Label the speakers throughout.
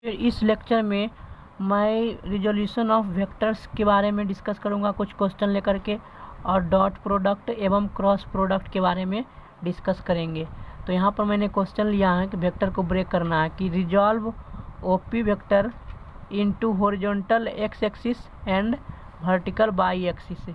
Speaker 1: फिर इस लेक्चर में मैं रिजोल्यूशन ऑफ वेक्टर्स के बारे में डिस्कस करूंगा, कुछ क्वेश्चन लेकर के, और डॉट प्रोडक्ट एवं क्रॉस प्रोडक्ट के बारे में डिस्कस करेंगे। तो यहाँ पर मैंने क्वेश्चन लिया है कि वेक्टर को ब्रेक करना है कि resolve OP vector into horizontal x axis and vertical y axis.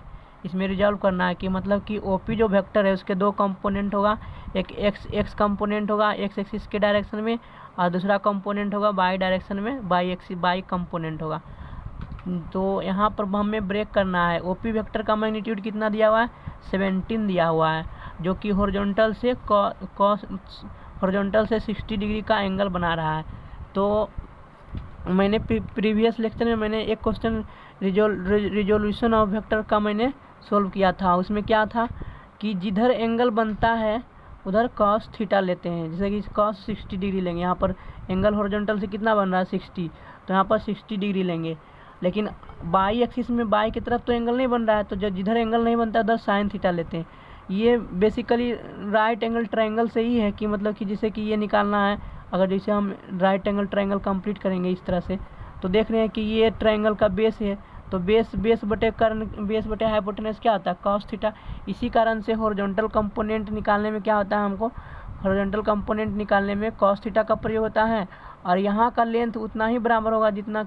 Speaker 1: इसमें रिजॉल्व करना है कि मतलब कि ओपी जो वेक्टर है उसके दो कंपोनेंट होगा, एक एक्स कंपोनेंट होगा एक्स एक्सिस के डायरेक्शन में और दूसरा कंपोनेंट होगा वाई डायरेक्शन में वाई कंपोनेंट होगा। तो यहाँ पर हमें ब्रेक करना है। ओपी वेक्टर का मैग्नीट्यूड कितना दिया हुआ है, 17 दिया हुआ है, जो कि हॉरिजॉन्टल से 60 डिग्री का एंगल बना रहा है। तो मैंने प्रीवियस लेक्चर में मैंने एक क्वेश्चन रिजोल्यूशन ऑफ वेक्टर का मैंने सोल्व किया था। उसमें क्या था कि जिधर एंगल बनता है उधर कॉस थीटा लेते हैं, जैसे कि कॉस 60 डिग्री लेंगे। यहाँ पर एंगल हॉरिजॉन्टल से कितना बन रहा है 60, तो यहाँ पर 60 डिग्री लेंगे। लेकिन बाई एक्सिस में बाई की तरफ तो एंगल नहीं बन रहा है, तो जब जिधर एंगल नहीं बनता उधर साइन थीटा लेते हैं। ये बेसिकली राइट एंगल ट्रायंगल से ही है कि मतलब कि जैसे कि ये निकालना है, अगर जैसे हम राइट एंगल ट्रायंगल कंप्लीट करेंगे इस तरह से, तो देख रहे हैं कि ये ट्रायंगल का बेस है, तो बेस बटे हाइपोटेनस क्या होता है, कॉस थीटा। इसी कारण से हॉरिजॉन्टल कंपोनेंट निकालने में क्या होता है, हमको हॉरिजॉन्टल कंपोनेंट निकालने में कॉस थीटा का प्रयोग होता है। और यहाँ का लेंथ उतना ही बराबर होगा जितना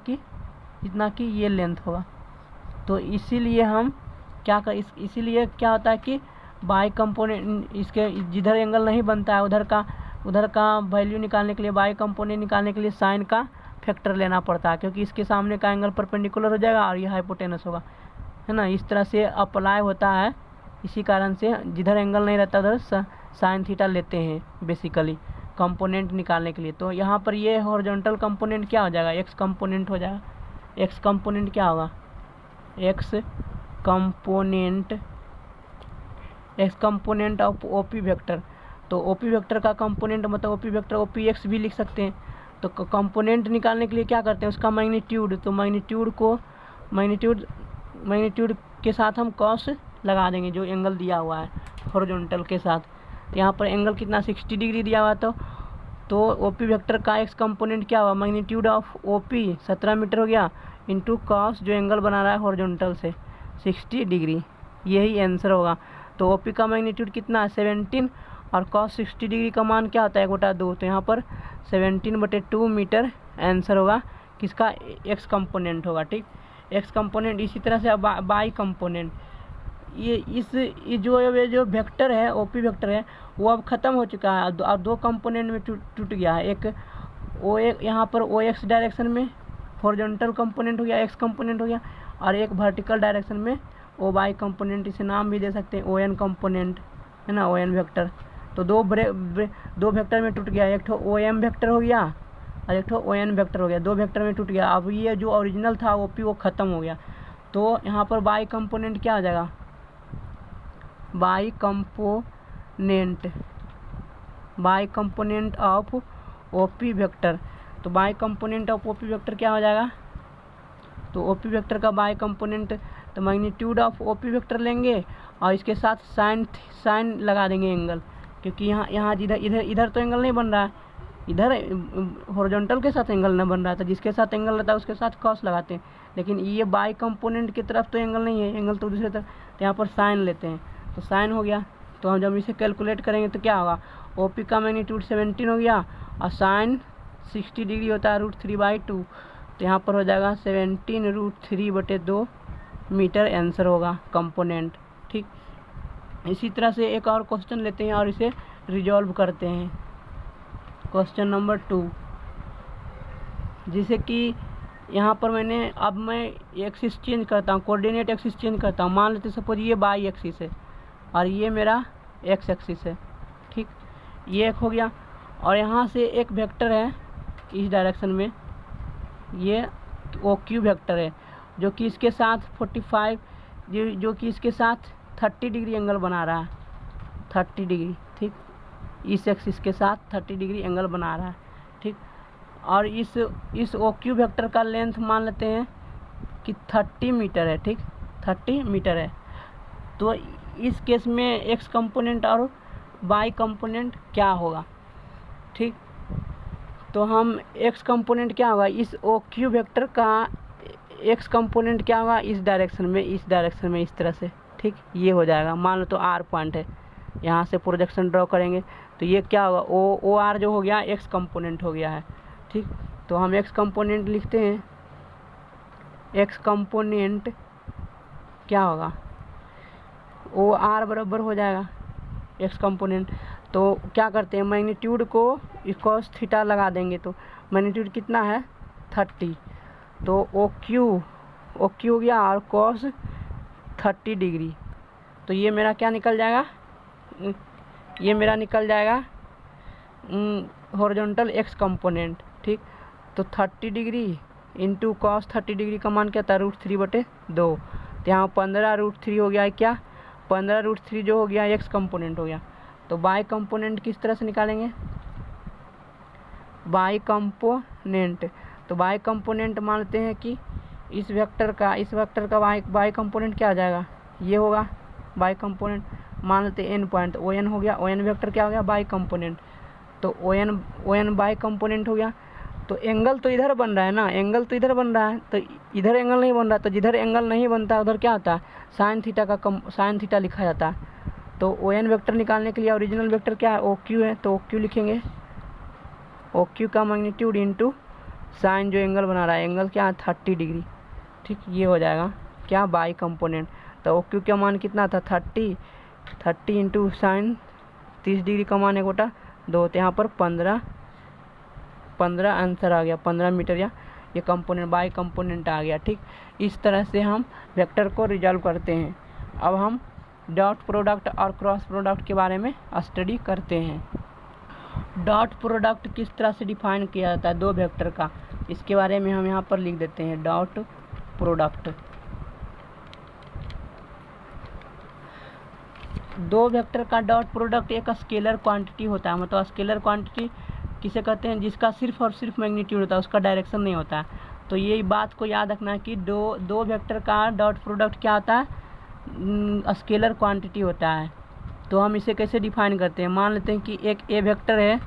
Speaker 1: कि ये लेंथ होगा। तो इसीलिए हम क्या कर इसीलिए क्या होता है कि बाई कंपोनेंट, इसके जिधर एंगल नहीं बनता है उधर का वैल्यू निकालने के लिए, बाई कंपोनेंट निकालने के लिए साइन का फैक्टर लेना पड़ता है, क्योंकि इसके सामने का एंगल परपेंडिकुलर हो जाएगा और ये हाइपोटेनस होगा, है ना। इस तरह से अप्लाई होता है। इसी कारण से जिधर एंगल नहीं रहता उधर साइन थीटा लेते हैं बेसिकली कंपोनेंट निकालने के लिए। तो यहाँ पर ये हॉरिजॉन्टल कंपोनेंट क्या हो जाएगा, एक्स कंपोनेंट हो जाएगा। एक्स कंपोनेंट क्या होगा, x component of OP vector. तो ओपी वेक्टर का कंपोनेंट मतलब ओपी वेक्टर ओपी एक्स भी लिख सकते हैं। तो कंपोनेंट निकालने के लिए क्या करते हैं, उसका मैग्नीट्यूड, तो मैग्नीट्यूड के साथ हम कॉस लगा देंगे जो एंगल दिया हुआ है हॉरिजॉन्टल के साथ। तो यहाँ पर एंगल कितना 60 डिग्री दिया हुआ, तो ओपी वेक्टर का एक्स कंपोनेंट क्या हुआ, मैग्नीट्यूड ऑफ ओपी 17 मीटर हो गया, इंटू कॉस जो एंगल बना रहा है हॉरिजॉन्टल से 60 डिग्री, यही आंसर होगा। तो ओपी का मैग्नीट्यूड कितना है 17 और कॉस 60 डिग्री का मान क्या होता है 1/2, तो यहाँ पर 17/2 मीटर आंसर होगा, किसका, एक्स कंपोनेंट होगा। ठीक, एक्स कंपोनेंट। इसी तरह से बाई कंपोनेंट, ये जो वेक्टर है ओपी वेक्टर है वो अब ख़त्म हो चुका है और दो कंपोनेंट में टूट गया है। एक यहाँ पर ओ एक्स डायरेक्शन में हॉरिजॉन्टल कंपोनेंट हो गया, एक्स कंपोनेंट हो गया, और एक वर्टिकल डायरेक्शन में ओ वाई कंपोनेंट, इसे नाम भी दे सकते हैं ओ एन कंपोनेंट, है ना, ओ एन वेक्टर। तो दो वेक्टर में टूट गया, एक ठो ओ एम वेक्टर हो गया और एक ठो ओ एन वेक्टर हो गया, दो वेक्टर में टूट गया। अब ये जो ओरिजिनल था ओपी वो ख़त्म हो गया। तो यहाँ पर बाई कंपोनेंट क्या आ जाएगा, y component of OP vector. तो y component of OP vector क्या हो जाएगा, तो ओपी वेक्टर का बाई कंपोनेंट, तो मैग्नीट्यूड ऑफ ओपी वेक्टर लेंगे और इसके साथ साइन लगा देंगे एंगल, क्योंकि यहाँ इधर तो एंगल नहीं बन रहा है, इधर हॉरिजॉन्टल के साथ एंगल नहीं बन रहा था, जिसके साथ एंगल रहता है उसके साथ कॉस लगाते हैं। लेकिन ये बाई कंपोनेंट की तरफ तो एंगल नहीं है, एंगल तो दूसरी तरफ, तो यहाँ पर साइन लेते हैं, तो साइन हो गया। तो हम जब इसे कैलकुलेट करेंगे तो क्या होगा, ओपी का मैग्नीट्यूड 17 हो गया और साइन 60 डिग्री होता है √3/2, तो यहाँ पर हो जाएगा 17 √3/2 मीटर आंसर होगा कंपोनेंट। ठीक, इसी तरह से एक और क्वेश्चन लेते हैं और इसे रिजॉल्व करते हैं। क्वेश्चन नंबर 2, जैसे कि यहाँ पर मैं एक्सिस चेंज करता हूँ, कोऑर्डिनेट एक्सिस चेंज करता हूँ। मान लेते सपोज ये बाई एक्सिस है और ये मेरा एक्स एक्सिस है। ठीक, ये एक हो गया, और यहाँ से एक वेक्टर है इस डायरेक्शन में, ये ओ क्यू वेक्टर है, जो कि इसके साथ 45 जो कि इसके साथ 30 डिग्री एंगल बना रहा है, 30 डिग्री। ठीक, इस एक्सिस के साथ 30 डिग्री एंगल बना रहा है। ठीक, और इस ओ क्यू वेक्टर का लेंथ मान लेते हैं कि 30 मीटर है। ठीक, 30 मीटर है। तो इस केस में एक्स कंपोनेंट और वाई कंपोनेंट क्या होगा। ठीक, तो हम एक्स कंपोनेंट क्या होगा, इस ओ क्यू वेक्टर का एक्स कंपोनेंट क्या होगा, इस डायरेक्शन में, इस तरह से, ठीक, ये हो जाएगा। मान लो तो आर पॉइंट है, यहाँ से प्रोजेक्शन ड्रॉ करेंगे तो ये क्या होगा, ओ आर जो हो गया एक्स कंपोनेंट हो गया है, ठीक। तो हम एक्स कंपोनेंट लिखते हैं, एक्स कंपोनेंट क्या होगा, ओ आर बराबर हो जाएगा एक्स कंपोनेंट। तो क्या करते हैं, मैग्नीट्यूड को cos थीटा लगा देंगे, तो मैग्नीट्यूड कितना है 30, तो ओ क्यू हो गया और cos 30 डिग्री। तो ये मेरा क्या निकल जाएगा, ये मेरा निकल जाएगा हॉरिजॉन्टल एक्स कंपोनेंट, ठीक। तो 30 डिग्री इंटू cos 30 डिग्री का मान क्या था, √3/2। तो यहाँ 15√3 हो गया है, क्या 15√3 जो हो गया एक्स कंपोनेंट हो गया। तो बाई कंपोनेंट किस तरह से निकालेंगे, बाई कंपोनेंट, तो बाई कंपोनेंट मानते हैं कि इस वेक्टर का बाई कंपोनेंट क्या आ जाएगा, ये होगा बाई कंपोनेंट। मान लेते एन पॉइंट, ओ एन हो गया, ओ एन वेक्टर क्या हो गया, बाई कंपोनेंट। तो ओ एन बाई कंपोनेंट हो गया। तो एंगल तो इधर बन रहा है ना, एंगल तो इधर बन रहा है, तो इधर एंगल नहीं बन रहा, तो जिधर एंगल नहीं बनता उधर क्या होता है, साइन थीटा लिखा जाता है। तो ओ एन वेक्टर निकालने के लिए ओरिजिनल वेक्टर क्या है, ओ क्यू है, तो ओ क्यू लिखेंगे, ओ क्यू का मैग्नीट्यूड इंटू साइन जो एंगल बना रहा है, एंगल क्या है 30 डिग्री, ठीक। ये हो जाएगा क्या, बाई कंपोनेंट। तो ओ क्यू का मान कितना था 30 इंटू साइन 30 डिग्री का मान 1/2, तो यहाँ पर 15 आंसर आ गया, 15 मीटर या ये कंपोनेंट बाई कंपोनेंट आ गया, ठीक। इस तरह से हम वेक्टर को रिजॉल्व करते हैं। अब हम डॉट प्रोडक्ट और क्रॉस प्रोडक्ट के बारे में स्टडी करते हैं। डॉट प्रोडक्ट किस तरह से डिफाइन किया जाता है दो वेक्टर का, इसके बारे में हम यहाँ पर लिख देते हैं। डॉट प्रोडक्ट, दो वेक्टर का डॉट प्रोडक्ट एक स्केलर क्वांटिटी होता है। मतलब स्केलर क्वांटिटी किसे कहते हैं, जिसका सिर्फ और सिर्फ मैग्नीट्यूड होता है, उसका डायरेक्शन नहीं होता है। तो ये बात को याद रखना है कि दो वेक्टर का डॉट प्रोडक्ट क्या होता है, स्केलर क्वांटिटी होता है। तो हम इसे कैसे डिफाइन करते हैं, मान लेते हैं कि एक ए वेक्टर है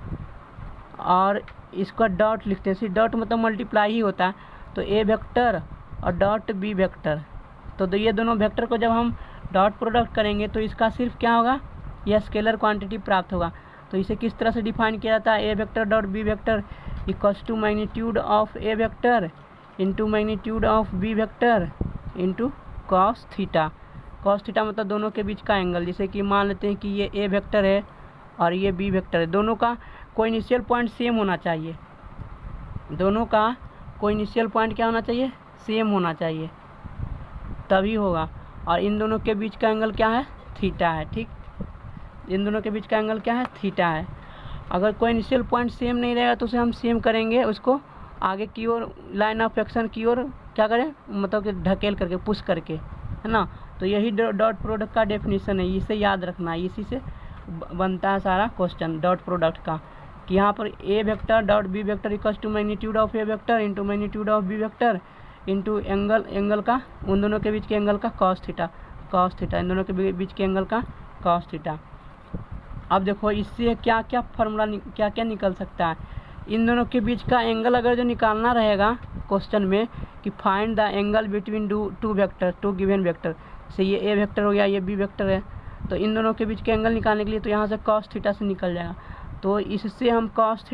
Speaker 1: और इसका डॉट लिखते हैं। सिर्फ डॉट मतलब मल्टीप्लाई ही होता है। तो ए वेक्टर और डॉट बी वेक्टर, तो ये दोनों वेक्टर को जब हम डॉट प्रोडक्ट करेंगे तो इसका सिर्फ क्या होगा, यह स्केलर क्वांटिटी प्राप्त होगा। तो इसे किस तरह से डिफाइन किया जाता है, A vector dot B vector equals to magnitude of A vector into magnitude of B vector into cos theta. Cos theta मतलब दोनों के बीच का एंगल। जैसे कि मान लेते हैं कि ये ए वेक्टर है और ये बी वेक्टर है, दोनों का कोई इनिशियल पॉइंट सेम होना चाहिए, दोनों का कोई इनिशियल पॉइंट क्या होना चाहिए, सेम होना चाहिए, तभी होगा। और इन दोनों के बीच का एंगल क्या है, थीटा है, ठीक। इन दोनों के बीच का एंगल क्या है, थीटा है। अगर कोई इनिशियल पॉइंट सेम नहीं रहेगा तो उसे हम सेम करेंगे, उसको आगे की ओर लाइन ऑफ एक्शन की ओर क्या करें, मतलब कि ढकेल करके, पुश करके, है ना। तो यही डॉट प्रोडक्ट का डेफिनेशन है, इसे याद रखना है, इसी से बनता है सारा क्वेश्चन डॉट प्रोडक्ट का। कि यहाँ पर A vector dot B vector equals to magnitude of A vector into magnitude of B vector into angle का, उन दोनों के बीच के एंगल का कॉस थीटा, इन दोनों के बीच के एंगल का कॉस थीटा। अब देखो इससे क्या क्या फार्मूला क्या क्या निकल सकता है। इन दोनों के बीच का एंगल अगर जो निकालना रहेगा क्वेश्चन में कि find the angle between two vector, two given vector, से ये ए वेक्टर हो गया, ये बी वेक्टर है, तो इन दोनों के बीच के एंगल निकालने के लिए तो यहाँ से कॉस थीटा से निकल जाएगा। तो इससे हम कॉस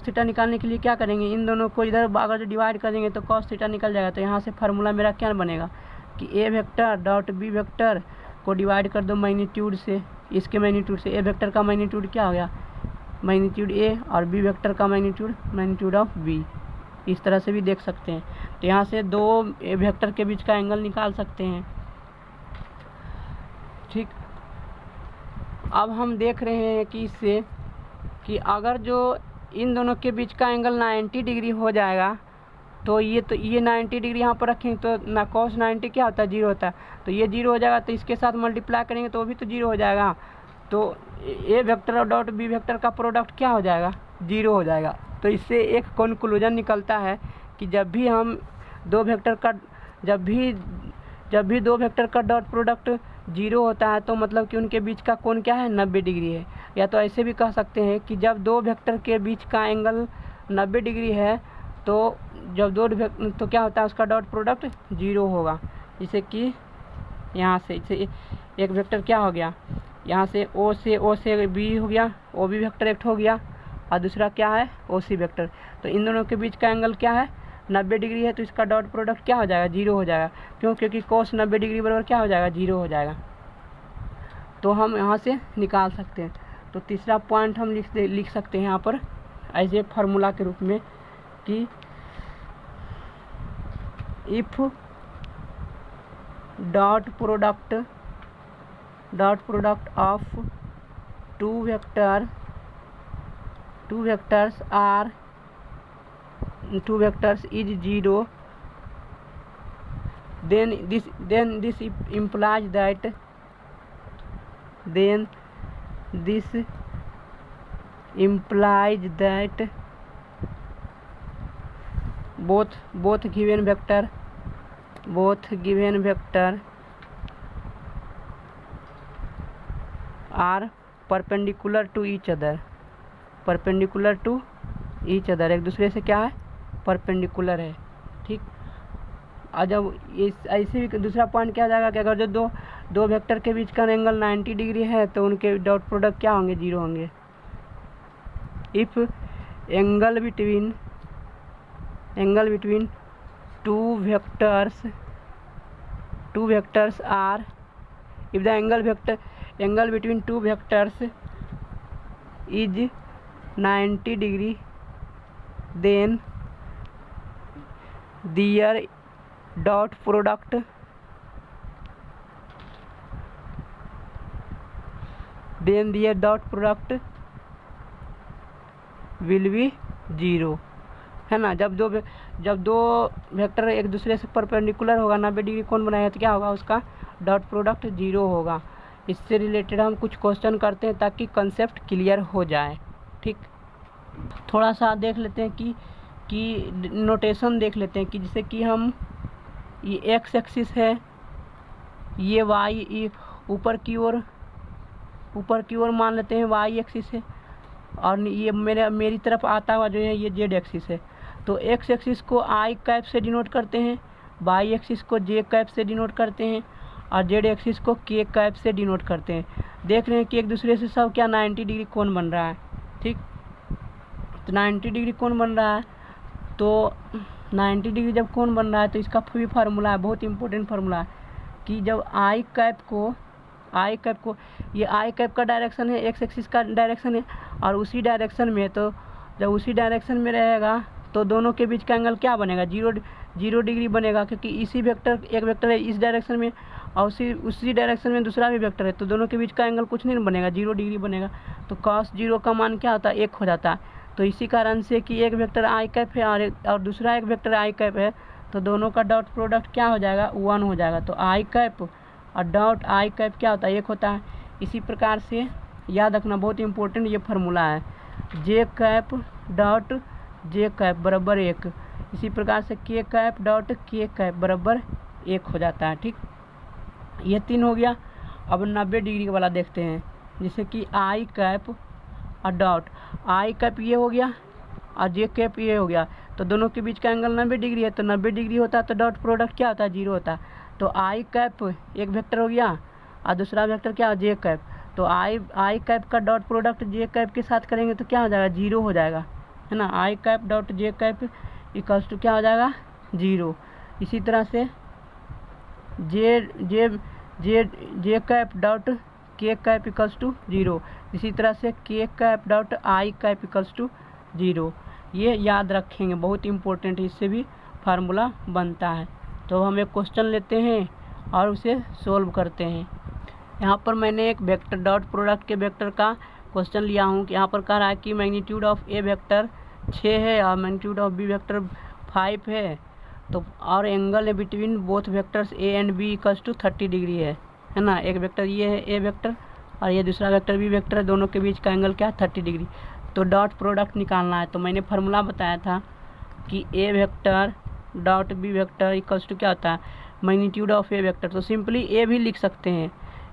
Speaker 1: थीटा निकालने के लिए क्या करेंगे, इन दोनों को इधर अगर जो डिवाइड करेंगे तो कॉस थीटा निकल जाएगा। तो यहाँ से फार्मूला मेरा क्या बनेगा कि A vector dot B vector को डिवाइड कर दो मैग्नीट्यूड से, इसके मैग्नीट्यूड से। ए वेक्टर का मैग्नीट्यूड क्या हो गया, मैग्नीट्यूड ए, और बी वेक्टर का मैग्नीट्यूड ऑफ बी। इस तरह से भी देख सकते हैं। तो यहाँ से दो वेक्टर के बीच का एंगल निकाल सकते हैं, ठीक। अब हम देख रहे हैं कि इससे कि अगर जो इन दोनों के बीच का एंगल 90 डिग्री हो जाएगा तो ये 90 डिग्री यहाँ पर रखेंगे तो ना cos 90 क्या होता है, 0 होता है। तो ये 0 हो जाएगा, तो इसके साथ मल्टीप्लाई करेंगे तो वो भी तो 0 हो जाएगा। तो ए वेक्टर और डॉट बी वेक्टर का प्रोडक्ट क्या हो जाएगा, 0 हो जाएगा। तो इससे एक कंक्लूजन निकलता है कि जब भी दो वेक्टर का डॉट प्रोडक्ट जीरो होता है तो मतलब कि उनके बीच का कोण क्या है, 90 डिग्री है। या तो ऐसे भी कह सकते हैं कि जब दो वेक्टर के बीच का एंगल 90 डिग्री है तो जब तो क्या होता है, उसका डॉट प्रोडक्ट जीरो होगा। जैसे कि यहाँ से एक वेक्टर क्या हो गया, यहाँ से ओ से बी हो गया, ओ बी वेक्टर एक हो गया, और दूसरा क्या है, ओ सी वेक्टर। तो इन दोनों के बीच का एंगल क्या है, 90 डिग्री है, तो इसका डॉट प्रोडक्ट क्या हो जाएगा, जीरो हो जाएगा। क्यों, क्योंकि कोस 90 डिग्री बराबर क्या हो जाएगा, जीरो हो जाएगा। तो हम यहाँ से निकाल सकते हैं। तो तीसरा पॉइंट हम लिख सकते हैं यहाँ पर एज ए फार्मूला के रूप में कि if dot product of to vectors is zero, then this implies that both given vector are perpendicular to each other, एक दूसरे से क्या है, परपेंडिकुलर है। ठीक, और जब इस ऐसे भी दूसरा पॉइंट क्या आ जाएगा कि अगर जो दो वेक्टर के बीच का एंगल 90 डिग्री है तो उनके डॉट प्रोडक्ट क्या होंगे, जीरो होंगे। If angle between two vectors are, if the angle between two vectors is 90 degree, then their dot product will be zero, है ना। जब दो वेक्टर एक दूसरे से परपेंडिकुलर होगा, 90 डिग्री कोण बनाएगा, तो क्या होगा, उसका डॉट प्रोडक्ट जीरो होगा। इससे रिलेटेड हम कुछ क्वेश्चन करते हैं ताकि कंसेप्ट क्लियर हो जाए। ठीक, थोड़ा सा देख लेते हैं कि नोटेशन देख लेते हैं कि जैसे कि हम ये एक्स एक्सिस है, ये वाई ऊपर की ओर मान लेते हैं वाई एक्सिस है, और ये मेरी तरफ आता हुआ जो है ये जेड एक्सिस है। तो एक्स एक्सिस को आई कैप से डिनोट करते हैं, वाई एक्सिस को जे कैप से डिनोट करते हैं, और जेड एक्सिस को के कैप से डिनोट करते हैं। देख रहे हैं कि एक दूसरे से सब क्या 90 डिग्री कोण बन रहा है। ठीक, तो 90 डिग्री कोण बन रहा है, तो 90 डिग्री जब कोण बन रहा है तो इसका भी फार्मूला है, बहुत इंपॉर्टेंट फार्मूला है कि जब आई कैप को ये आई कैप का डायरेक्शन है, एक्स एक्सिस का डायरेक्शन है, और उसी डायरेक्शन में, तो जब उसी डायरेक्शन में रहेगा तो दोनों के बीच का एंगल क्या बनेगा, जीरो डिग्री बनेगा। क्योंकि एक वेक्टर है इस डायरेक्शन में और उसी डायरेक्शन में दूसरा भी वेक्टर है, तो दोनों के बीच का एंगल कुछ नहीं बनेगा, 0 डिग्री बनेगा। तो cos 0 का मान क्या होता है, 1 हो जाता है। तो इसी कारण से कि एक वेक्टर आई कैप है और दूसरा एक वेक्टर आई कैप है, तो दोनों का डॉट प्रोडक्ट क्या हो जाएगा, 1 हो जाएगा। तो आई कैप और डॉट आई कैप क्या होता है, 1 होता है। इसी प्रकार से याद रखना, बहुत इंपॉर्टेंट ये फार्मूला है, जे कैप डॉट जे कैप बराबर 1। इसी प्रकार से K cap dot K cap बराबर 1 हो जाता है। ठीक, ये 3 हो गया। अब 90 डिग्री वाला देखते हैं, जैसे कि आई कैप और डॉट आई कैप ये हो गया और जे कैप ये हो गया, तो दोनों के बीच का एंगल 90 डिग्री है, तो 90 डिग्री होता है तो डॉट प्रोडक्ट क्या होता है, 0 होता है। तो आई कैप एक वेक्टर हो गया और दूसरा वेक्टर क्या, जे कैप। तो आई कैप का डॉट प्रोडक्ट जे कैप के साथ करेंगे तो क्या हो जाएगा, 0 हो जाएगा, है ना। I cap dot J cap equals to क्या हो जाएगा, 0। इसी तरह से J cap dot K cap equals to 0। इसी तरह से K cap dot I cap equals to 0। ये याद रखेंगे, बहुत इंपॉर्टेंट है, इससे भी फार्मूला बनता है। तो हम एक क्वेश्चन लेते हैं और उसे सोल्व करते हैं। यहाँ पर मैंने एक वेक्टर डॉट प्रोडक्ट के वेक्टर का क्वेश्चन लिया हूँ कि यहाँ पर कह रहा है कि मैग्नीट्यूड ऑफ ए वेक्टर 6 है और मैग्नीट्यूड ऑफ बी वेक्टर 5 है, तो और एंगल है between both vectors A and B equals to 30 degree है ना। एक वेक्टर ये है ए वेक्टर और ये दूसरा वेक्टर बी वेक्टर है, दोनों के बीच का एंगल क्या है, 30 डिग्री। तो डॉट प्रोडक्ट निकालना है। तो मैंने फार्मूला बताया था कि A vector dot B vector equals to क्या होता है, मैग्नीट्यूड ऑफ ए वेक्टर। तो सिंपली ए भी लिख सकते हैं,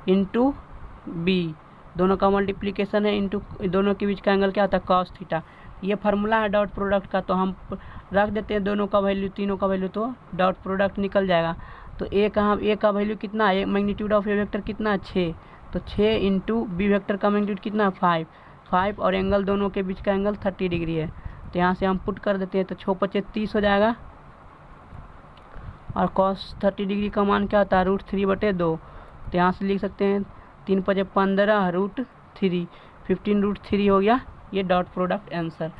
Speaker 1: इंटू बी, दोनों का मल्टीप्लिकेशन है, इंटू दोनों के बीच का एंगल क्या होता है कॉस थीटा। ये फार्मूला है डॉट प्रोडक्ट का, तो हम रख देते हैं दोनों का वैल्यू, तीनों का वैल्यू, तो डॉट प्रोडक्ट निकल जाएगा। तो ए का वैल्यू कितना है, मैग्नीट्यूड ऑफ ए वेक्टर कितना है 6, तो 6 इंटू बी वेक्टर का मैग्नीट्यूड कितना 5 और एंगल दोनों के बीच का एंगल 30 डिग्री है। तो यहाँ से हम पुट कर देते हैं, तो 6 × 5 = 30 हो जाएगा, और cos 30 डिग्री का मान क्या होता है √3/2। तो यहाँ से लिख सकते हैं 3 × 5 = 15 √3, 15√3 हो गया ये डॉट प्रोडक्ट आंसर।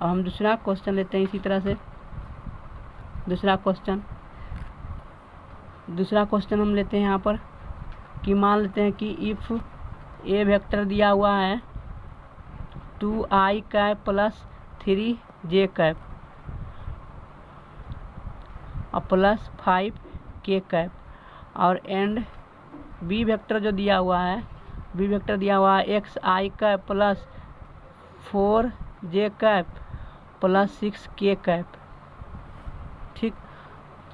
Speaker 1: अब हम दूसरा क्वेश्चन लेते हैं इसी तरह से। दूसरा क्वेश्चन हम लेते हैं यहाँ पर कि मान लेते हैं कि इफ़ ए वेक्टर दिया हुआ है 2i cap plus 3j cap और प्लस 5k कैप, और एंड बी वेक्टर जो दिया हुआ है, बी वेक्टर दिया हुआ है xi cap plus 4j cap plus 6k cap, ठीक।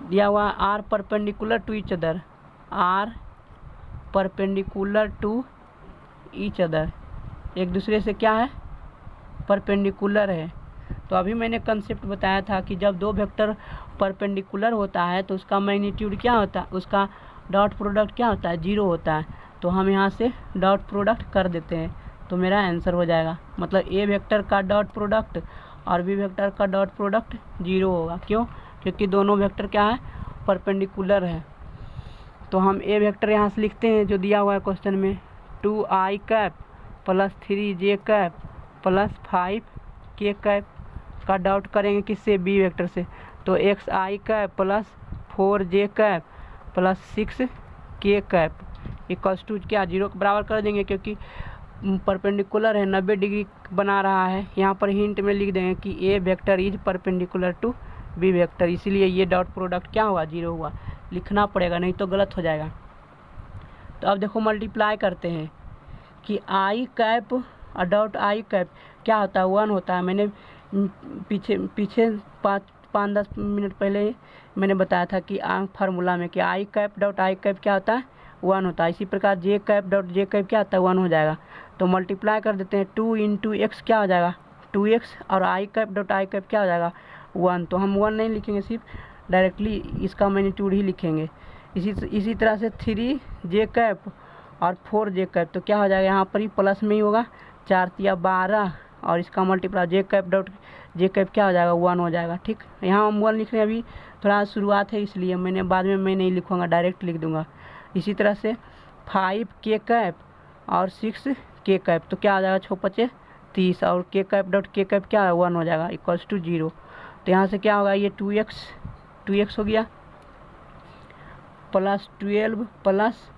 Speaker 1: दिया हुआ are perpendicular to each other, are perpendicular to each other, एक दूसरे से क्या है परपेंडिकुलर है। तो अभी मैंने कंसेप्ट बताया था कि जब दो वेक्टर परपेंडिकुलर होता है तो उसका मैग्नीट्यूड क्या होता है, उसका डॉट प्रोडक्ट क्या होता है 0 होता है। तो हम यहाँ से डॉट प्रोडक्ट कर देते हैं, तो मेरा आंसर हो जाएगा, मतलब ए वेक्टर का डॉट प्रोडक्ट और बी वेक्टर का डॉट प्रोडक्ट 0 होगा। क्यों? क्योंकि दोनों वेक्टर क्या है परपेंडिकुलर है। तो हम ए वेक्टर यहाँ से लिखते हैं जो दिया हुआ है क्वेश्चन में, 2i cap plus 3j cap plus 5k cap का डॉट करेंगे किससे, बी वेक्टर से। तो xi cap plus 4j cap plus 6k cap equals to क्या 0 के बराबर कर देंगे, क्योंकि परपेंडिकुलर है 90 डिग्री बना रहा है। यहाँ पर हिंट में लिख देंगे कि A vector is perpendicular to B vector, इसीलिए ये डॉट प्रोडक्ट क्या हुआ 0 हुआ, लिखना पड़ेगा नहीं तो गलत हो जाएगा। तो अब देखो मल्टीप्लाई करते हैं कि आई कैप और डॉट आई कैप क्या होता है 1 होता है। मैंने पीछे 5-10 मिनट पहले मैंने बताया था कि फार्मूला में कि आई कैप डॉट आई कैप क्या होता है 1 होता है। इसी प्रकार जे कैप डॉट जे कैप क्या होता है 1 हो जाएगा। तो मल्टीप्लाई कर देते हैं, 2 × x क्या हो जाएगा 2x, और आई कैप डॉट आई कैप क्या हो जाएगा 1। तो हम 1 नहीं लिखेंगे, सिर्फ डायरेक्टली इसका मैग्नीट्यूड ही लिखेंगे। इसी तरह से 3j कैप और 4j कैप, तो क्या हो जाएगा यहाँ पर ही प्लस में ही होगा, 4 × 12 और इसका मल्टीप्लाई जे कैप डॉट जे कैप क्या हो जाएगा 1 हो जाएगा, ठीक। यहाँ हम 1 लिख रहे हैं, अभी थोड़ा शुरुआत है इसलिए मैंने बाद में मैं नहीं लिखूँगा, डायरेक्ट लिख दूँगा। इसी तरह से 5k कैप और 6k कैप, तो क्या आ जाएगा 6 × 5 = 30 और k cap dot k cap क्या 1 हो जाएगा इक्वल्स टू 0। तो यहाँ से क्या होगा ये 2x हो गया प्लस 12 प्लस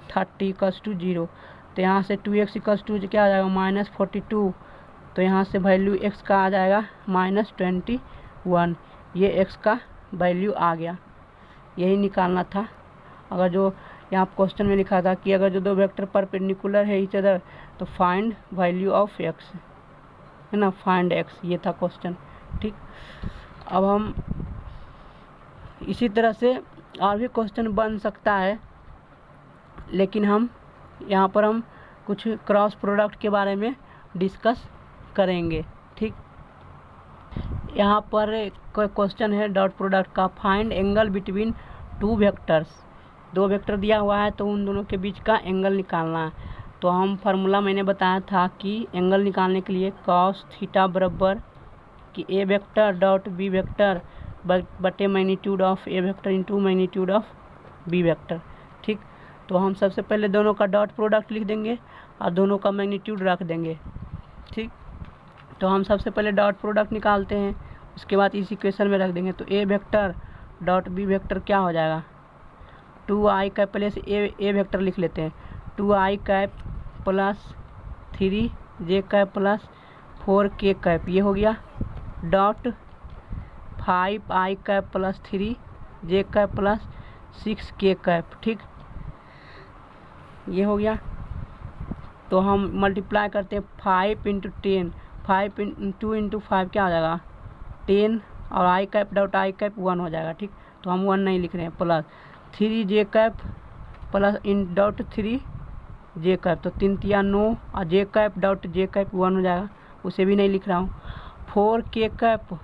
Speaker 1: 30 इक्वल्स टू 0। तो यहाँ से 2x इक्वल्स टू क्या आ जाएगा -42। तो यहाँ से वैल्यू x का आ जाएगा -21, ये x का वैल्यू आ गया, यही निकालना था। अगर जो यहाँ क्वेश्चन में लिखा था कि अगर जो दो वेक्टर परपेंडिकुलर है ईच अदर तो फाइंड वैल्यू ऑफ x, है ना, फाइंड x, ये था क्वेश्चन, ठीक। अब हम इसी तरह से और भी क्वेश्चन बन सकता है, लेकिन हम यहाँ पर हम कुछ क्रॉस प्रोडक्ट के बारे में डिस्कस करेंगे, ठीक। यहाँ पर कोई क्वेश्चन है डॉट प्रोडक्ट का, find angle between 2 vectors. 2 vector दिया हुआ है तो उन दोनों के बीच का एंगल निकालना है। तो हम फार्मूला मैंने बताया था कि एंगल निकालने के लिए cos थीटा बराबर कि A vector dot B vector बटे magnitude of A vector into magnitude of B vector, ठीक। तो हम सबसे पहले दोनों का डॉट प्रोडक्ट लिख देंगे और दोनों का मैग्नीट्यूड रख देंगे, ठीक। तो हम सबसे पहले डॉट प्रोडक्ट निकालते हैं, उसके बाद इस इक्वेशन में रख देंगे। तो ए वेक्टर डॉट बी वेक्टर क्या हो जाएगा 2i कैप, पहले से ए वेक्टर लिख लेते हैं, 2i cap plus 3j cap plus 4k cap, ये हो गया dot 5i cap plus 3j cap plus 6k cap, ठीक, ये हो गया। तो हम मल्टीप्लाई करते हैं 5 × 10, 2 × 5 क्या हो जाएगा 10 और i cap dot i cap 1 हो जाएगा, ठीक। तो हम 1 नहीं लिख रहे हैं, plus 3j cap plus in dot 3 J cap, तो 3 तिया 9 और जे कैप डॉट जे कैप 1 हो जाएगा, उसे भी नहीं लिख रहा हूँ। 4 के कैप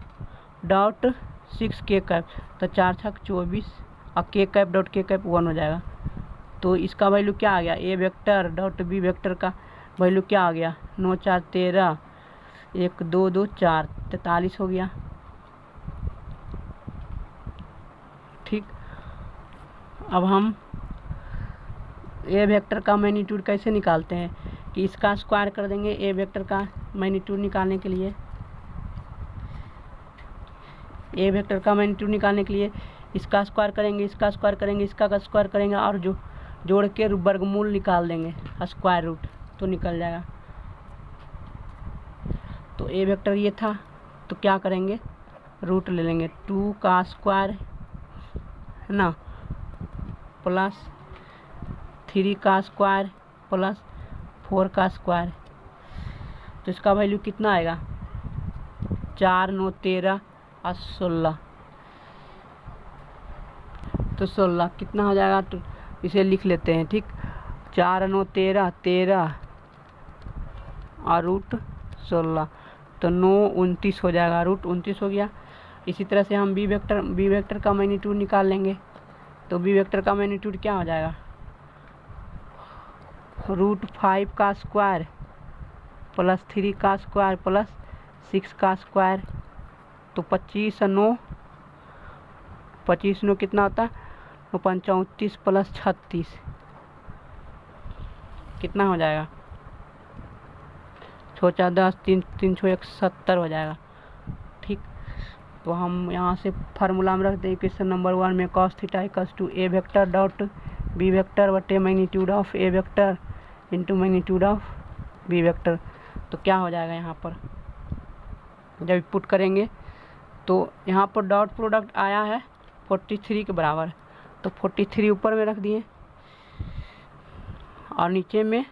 Speaker 1: डॉट 6 के कैप, तो 4 छक 24 और के कैप डॉट के कैप 1 हो जाएगा। तो इसका वैल्यू क्या आ गया, ए वेक्टर डॉट बी वेक्टर का वैल्यू क्या आ गया, 9 4 13 1 2 2 4 43 हो गया। ठीक, अब हम ए वेक्टर का मैग्नीट्यूड कैसे निकालते हैं कि इसका स्क्वायर कर देंगे ए वेक्टर का मैग्नीट्यूड निकालने के लिए। ए वेक्टर का मैग्नीट्यूड निकालने के लिए इसका स्क्वायर करेंगे, इसका स्क्वायर करेंगे, इसका स्क्वायर करेंगे और जो जोड़ के वर्गमूल निकाल देंगे, स्क्वायर रूट, तो निकल जाएगा। तो ए वेक्टर ये था, तो क्या करेंगे, रूट ले लेंगे 2 का स्क्वायर है ना प्लस 3 का स्क्वायर प्लस 4 का स्क्वायर, तो इसका वैल्यू कितना आएगा, 4 9 13 और 16, तो 16 कितना हो जाएगा, तो इसे लिख लेते हैं। ठीक, 4 9 13 13 और रूट 16, तो 9 29 हो जाएगा, रूट 29 हो गया। इसी तरह से हम बी वेक्टर का मैग्नीट्यूड निकाल लेंगे। तो बी वेक्टर का मैग्नीट्यूड क्या हो जाएगा, रूट 5 का स्क्वायर प्लस 3 का स्क्वायर प्लस 6 का स्क्वायर, तो 25 9 25 9 कितना होता है, 35 प्लस 36 कितना हो जाएगा, 6 10 3 3 6 1 70 हो जाएगा। ठीक, तो हम यहाँ से फार्मूला में रख दें क्वेश्चन नंबर 1 में cos theta equals to A vector dot B vector बटे magnitude of A vector into magnitude of B vector. तो क्या हो जाएगा, यहाँ पर जब पुट करेंगे तो यहाँ पर डॉट प्रोडक्ट आया है 43 के बराबर, तो 43 ऊपर में रख दिए और नीचे में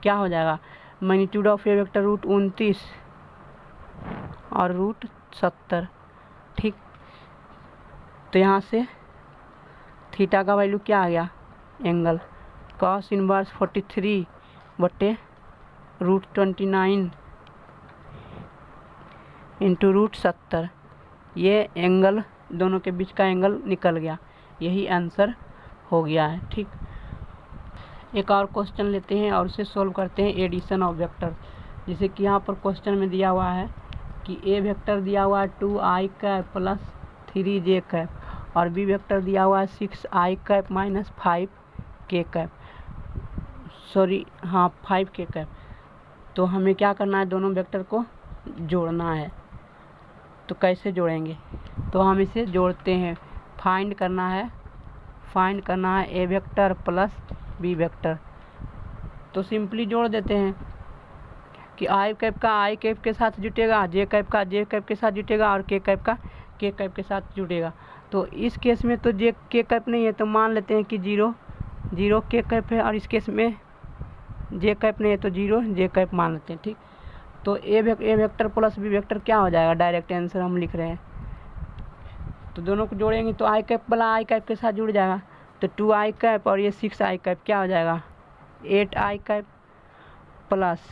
Speaker 1: क्या हो जाएगा, magnitude of A vector root 29 और रूट 70। ठीक, तो यहाँ से थीटा का वैल्यू क्या आ गया, एंगल cos इनवर्स 43 बटे रूट 29 इंटू रूट 70, ये एंगल दोनों के बीच का एंगल निकल गया, यही आंसर हो गया है। ठीक, एक और क्वेश्चन लेते हैं और उसे सॉल्व करते हैं, एडिशन ऑफ वेक्टर। जैसे कि यहाँ पर क्वेश्चन में दिया हुआ है कि ए वेक्टर दिया हुआ है 2i cap plus 3j cap और बी वेक्टर दिया हुआ है 6i cap minus 5k cap, sorry हाँ 5k कैप। तो हमें क्या करना है, दोनों वेक्टर को जोड़ना है। तो कैसे जोड़ेंगे, तो हम इसे जोड़ते हैं, फाइंड करना है A vector plus B vector. तो सिंपली जोड़ देते हैं कि आई कैप का आई कैप के साथ जुटेगा, जे कैप का जे कैप के साथ जुटेगा और के कैप का के कैप के साथ जुटेगा। तो इस केस में तो जे के कैप नहीं है, तो मान लेते हैं कि 0 0 के कैप है, और इस केस में जे कैप नहीं है तो 0 जे कैप मान लेते हैं। ठीक, तो ए वेक्टर प्लस बी वेक्टर क्या हो जाएगा, डायरेक्ट आंसर हम लिख रहे हैं। तो दोनों को जोड़ेंगे तो आई कैप वाला आई कैप के साथ जुड़ जाएगा, तो 2i कैप और ये 6i कैप क्या हो जाएगा, 8i कैप प्लस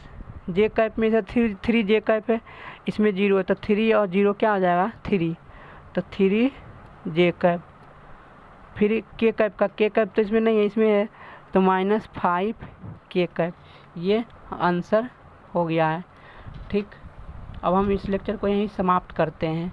Speaker 1: जे कैप में से 3 जे कैप है, इसमें 0 है तो 3 और 0 क्या हो जाएगा 3, तो 3 जे कैप। फिर के कैप का के कैप तो इसमें नहीं है, इसमें है तो माइनस 5 के कैप, ये आंसर हो गया है। ठीक, अब हम इस लेक्चर को यहीं समाप्त करते हैं।